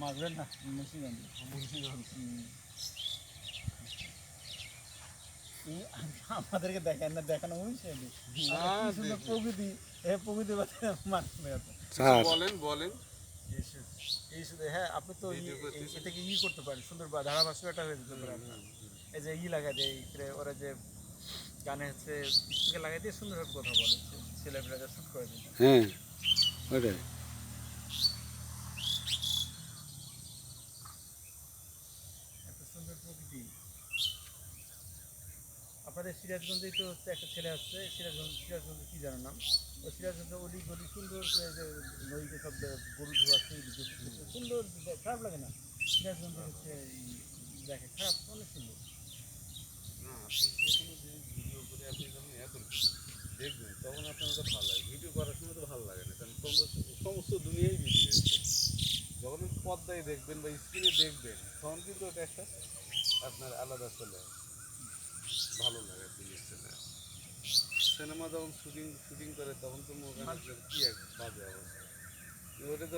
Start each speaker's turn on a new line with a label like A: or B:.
A: মাগুরা না, মুন্সিগঞ্জ। আমাদেরকে দেখেন না, দেখানো হয়েছে সুন্দর প্রকৃতি, প্রকৃতি
B: বলেন বলেন।
A: এই শুধু হ্যাঁ, আপনি তো এটাকে করতে পারেন, সুন্দর ধারাভাষ্য একটা হয়ে যেতে পারে আপনার। এই যে লাগাই দেয় ওরা যে গানে হচ্ছে স্পিকার লাগাই দিয়ে সুন্দরভাবে কথা বলে, ছেলেমেয়েরা যা শুট করে দিন।
B: হ্যাঁ ওটাই।
A: এত সুন্দর প্রকৃতি। আপনাদের সিরাজগঞ্জেই তো হচ্ছে একটা ছেলে আসছে, সিরাজগঞ্জ কি জানার নাম, ওই সিরাজগঞ্জ অলি গলি সুন্দর করে যে নদীতে সব গরু ধোয়া সেই সুন্দর, খারাপ লাগে না? সিরাজগঞ্জের হচ্ছে দেখে খারাপ, অনেক সুন্দর।
B: না আপনি যে কোনো জিনিস ভিডিও করে আপনি যখন দেখবেন তখন আপনার ওটা ভালো লাগে। ভিডিও করার সময় তো ভালো লাগে না, কারণ সমস্ত দুনিয়াই ভিডিও হচ্ছে। যখন পর্দায় দেখবেন বা স্ক্রিনে দেখবেন তখন কিন্তু ওটা একটা আপনার আলাদা চলে ভালো লাগে জিনিসটা। সিনেমা যখন শুটিং করে তখন তো মনে হয় কি এক বাজে অবস্থা। ওটা তো